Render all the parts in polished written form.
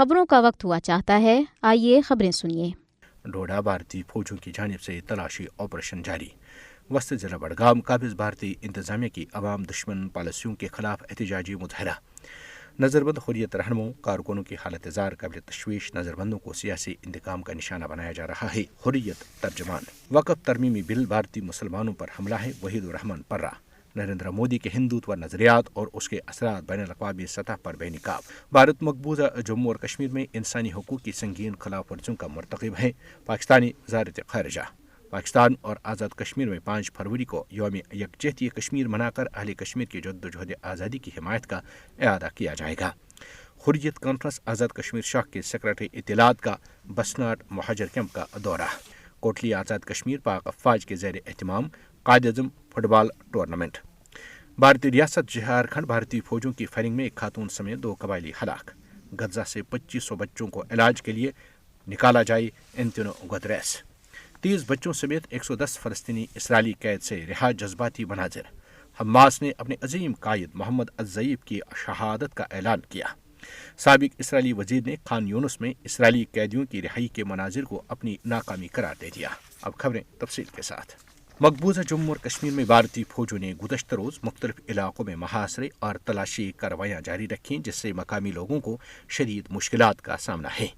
खबरों का वक्त हुआ चाहता है, आइए खबरें सुनिए। डोडा भारतीय फौजों की जानिब से तलाशी ऑपरेशन जारी। वस्त जिला बडगाम काबिज भारतीय इंतजामिया की अवाम दुश्मन पॉलिसियों के खिलाफ एहतजाजी मुजाहरा। नज़रबंद हुर्रियत रहनुमाओं कारकुनों की हालत जार काबिल तशवीश, नज़रबंदों को सियासी इंतकाम का निशाना बनाया जा रहा है। हुर्रियत तर्जमान। वक्फ तरमीमी बिल भारतीय मुसलमानों पर हमला है, वहीदुर रहमान पर्रा। नरेंद्र मोदी के हिंदुत्व नजरियात और उसके असरात बैन अल-अक़वामी सतह पर बेनकाब। भारत मकबूजा जम्मू और कश्मीर में इंसानी हकूक़ की संगीन खिलाफ वर्जियों का मरतकब है। पाकिस्तानी वज़ारत ख़ारिजा। पाकिस्तान और आज़ाद कश्मीर में 5 फरवरी को यौम यकजहती कश्मीर मनाकर अहले कश्मीर की जद्दोजहद आज़ादी की हिमायत का इआदा किया जाएगा। हुर्रियत कॉन्फ्रेंस आज़ाद कश्मीर शाख के सेक्रेटरी इत्तलात का बसनाट महाजर कैंप का दौरा। कोटली आज़ाद कश्मीर पाक अफवाज के ज़ेर एहतमाम कायद-ए-आज़म फुटबॉल टूर्नामेंट। भारतीय रियासत झारखंड भारतीय फौजों की फायरिंग में एक खातून समेत 2 कबायली हलाक। गजा से 2500 बच्चों को इलाज के लिए निकाला जाए एंटोनियो गुतेरेस। 30 बच्चों समेत 110 फलस्तीनी इसराइली कैद से रिहा, जज्बाती मनाजिर। हमास ने अपने अजीम कायद मोहम्मद अज़-ज़ईफ की शहादत का ऐलान किया। साबिक इसराइली वजीर ने खान यूनुस में इसराइली कैदियों की रिहाई के मनाजिर को अपनी नाकामी करार दे दिया। अब खबरें तफसील के साथ। मकबूजा जम्मू और कश्मीर में भारतीय फौजों ने गुज़श्ता रोज़ मुख्तलिफ इलाकों में मुहासरे और तलाशी कार्रवाइयाँ जारी रखीं, जिससे मकामी लोगों को शदीद मुश्किलात का सामना है।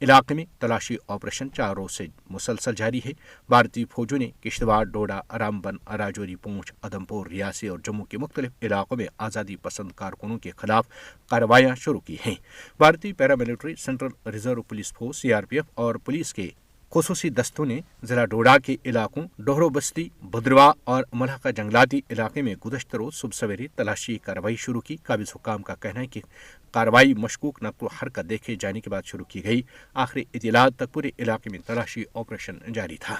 इलाके में तलाशी ऑपरेशन 4 रोज़ से मुसलसल जारी है। भारतीय फौजों ने किश्तवाड़, डोडा, रामबन, राजौरी, पूंछ, उधमपुर, रियासी और जम्मू के मुख्तलिफ इलाकों में आज़ादी पसंद कारकुनों के खिलाफ कार्रवाइयाँ शुरू की हैं। भारतीय paramilitary, central reserve police force CRPF और पुलिस के खुसूसी दस्तों ने जिला डोडा के इलाकों डोहरो बस्ती, भद्रवा और मलहका जंगलाती इलाके में गुज़श्ता रोज़ सुबह सवेरे तलाशी कार्रवाई शुरू की। काबिज हुक्काम का कहना है कि कार्रवाई मशकूक नक्ल हरकत देखे जाने के बाद शुरू की गई। आखिरी इत्तलात तक पूरे इलाके में तलाशी ऑपरेशन जारी था।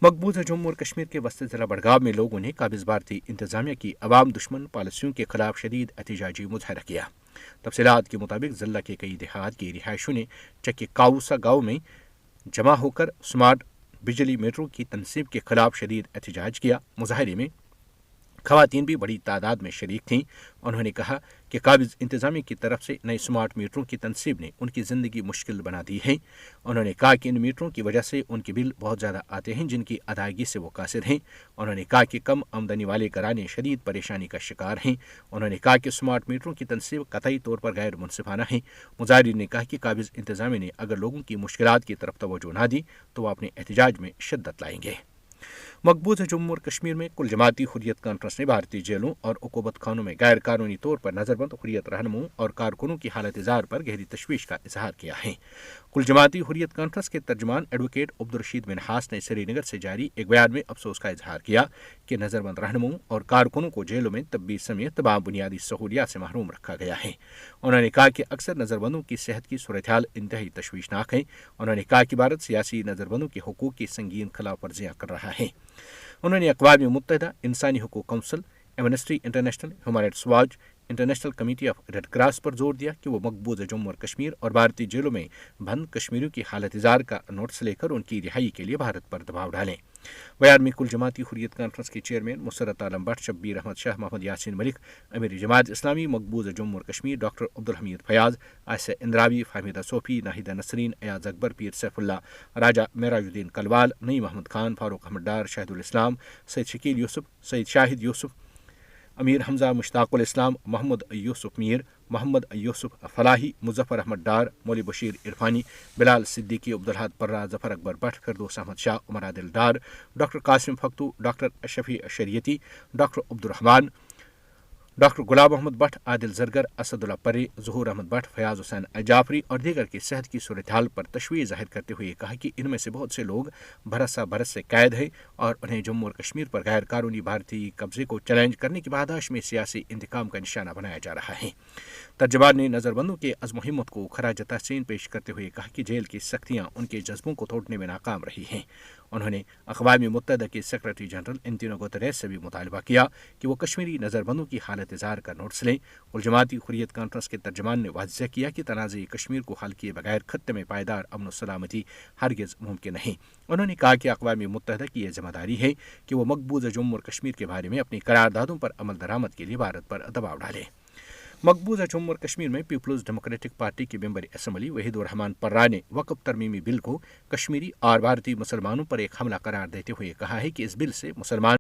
मकबूजा जम्मू और कश्मीर के वस्ती जिला बडगाम में लोगों ने काबिज भारतीय इंतजामिया की अवाम दुश्मन पॉलिसियों के खिलाफ शदीद एहतजाजी मुजाहरा किया। तफसीलात के मुताबिक जिला के कई देहात की रिहायशों ने चक्की काउसा गाँव में जमा होकर स्मार्ट बिजली मीटरों की तनसीब के खिलाफ शदीद एहतजाज किया। मुजाहरे में खवातीन भी बड़ी तादाद में शरीक थीं। उन्होंने कहा कि काबिज इंतजामिया की तरफ से नए स्मार्ट मीटरों की तनसीब ने उनकी ज़िंदगी मुश्किल बना दी है। उन्होंने कहा कि इन मीटरों की वजह से उनके बिल बहुत ज़्यादा आते हैं, जिनकी अदायगी से वो कासिर हैं। उन्होंने कहा कि कम आमदनी वाले घराने शदीद परेशानी का शिकार हैं। उन्होंने कहा कि स्मार्ट मीटरों की तनसीब कतई तौर पर गैर मुनसिफाना है। मुजाहिरीन ने कहा कि काबिज इंतजामिया ने अगर लोगों की मुश्किलात की तरफ तवज्जो न दी तो वह अपने एहतजाज में शिद्दत लाएंगे। मकबूजा जम्मू और कश्मीर में कुल जमाती हुर्रियत कॉन्फ्रेंस ने भारतीय जेलों और उकूबत खानों में गैर कानूनी तौर पर नज़रबंद हुर्रियत रहनुमाओं और कारकुनों की हालत जार पर गहरी तशवीश का इजहार किया है। कुल जमाती हुर्रियत कॉन्फ्रेंस के तर्जमान एडवोकेट अब्दुल-रशीद मिन्हास ने श्रीनगर से जारी एक बयान में अफसोस का इजहार किया कि नज़रबंद रहनुमाओं और कारकुनों को जेलों में तब्दील समेत तमाम बुनियादी सहूलियात से महरूम रखा गया है। उन्होंने कहा कि अक्सर नज़रबंदों की सेहत की सूरत हाल इंतहाई तशवीशनाक है। उन्होंने कहा कि भारत सियासी नज़रबंदों के हकूक़ की संगीन खिलाफ वर्जियाँ कर रहा है। उन्होंने अक़वाम मुत्तहिदा, इंसानी हकूक़ council, Amnesty International, Human Rights Watch, International Committee of Red Cross पर जोर दिया कि वो मकबूजा जम्मू और कश्मीर और भारतीय जेलों में बंद कश्मीरियों की हालत जार का नोटिस लेकर उनकी रिहाई के लिए भारत पर दबाव डालें। बयान में कुल जमाती हुर्रियत कॉन्फ्रेंस के चेयरमैन मुसर्रत आलम भट्ट, शब्बीर अहमद शाह, मोहम्मद यासीन मलिक, अमीर जमात इस्लामी मकबूजा जम्मू और कश्मीर डॉक्टर अब्दुल हमीद फयाज, आयशा इंद्रावी, फाहमिदा सोफी, नाहिदा नसरीन, एयाज अकबर, पीर सैफुल्ला, राजा मेराजुद्दीन कलवाल, नईम अहमद खान, फारूक अहमद डार, शहीदुल इस्लाम, सैयद शकील यूसुफ, सैयद शाहिद यूसुफ, अमीर हमजा, मुश्ताकुल इस्लाम, मोहम्मद यूसुफ मीर, मोहम्मद यूसुफ फलाही, मुजफ्फर अहमद डार, मौली बशीर इरफानी, बिलाल सिद्दीकी, अब्दुल हद Parra, Zafar Akbar Bhat, Firdous Ahmad Shah, Umar Adil Dar, doctor Qasim Fakhtoo, doctor Shafi Shariati, doctor Abdul Rehman, doctor Ghulam Mohammad Bhat, Adil Zargar, Asadullah Pari, Zahoor Ahmad Bhatt, Fayaz Hussain Jafri और दीगर की सेहत की सूरत हाल पर तशवीश जाहिर करते हुए कहा कि इनमें से बहुत से लोग बरस से कैद हैं और उन्हें जम्मू और कश्मीर पर गैर कानूनी भारतीय कब्जे को चैलेंज करने की पादाश में सियासी इंतकाम का निशाना बनाया जा रहा है। तर्जमान ने नज़रबंदों के अज़्म हिम्मत को खराज तहसीन पेश करते हुए कहा कि जेल की सख्तियाँ उनके जज्बों को तोड़ने में नाकाम रही हैं। उन्होंने अक़वाम मुत्तहिदा के सेक्रेटरी जनरल एंटोनियो गुतेरेस से भी मुतालबा किया कि वो कश्मीरी नज़रबंदों की हालत जार का नोटिस लें। कुल जमाती हुर्रियत कॉन्फ्रेंस के तर्जमान ने वाज़ेह किया कि तनाज़े कश्मीर को हल किए बगैर खत्ते में पायदार अमन और सलामती हरगिज़ मुमकिन नहीं। उन्होंने कहा कि अक़वाम मुत्तहिदा की यह जिम्मेदारी है कि वो मकबूजा जम्मू और कश्मीर के बारे में अपनी करारदादों पर अमल दरामद के लिए भारत पर दबाव डाले। مقبوضہ جموں اور کشمیر میں پیپلز ڈیموکریٹک پارٹی کے ممبر اسمبلی وحید الرحمان پرا نے وقف ترمیمی بل کو کشمیری اور بھارتی مسلمانوں پر ایک حملہ قرار دیتے ہوئے کہا ہے کہ اس بل سے مسلمان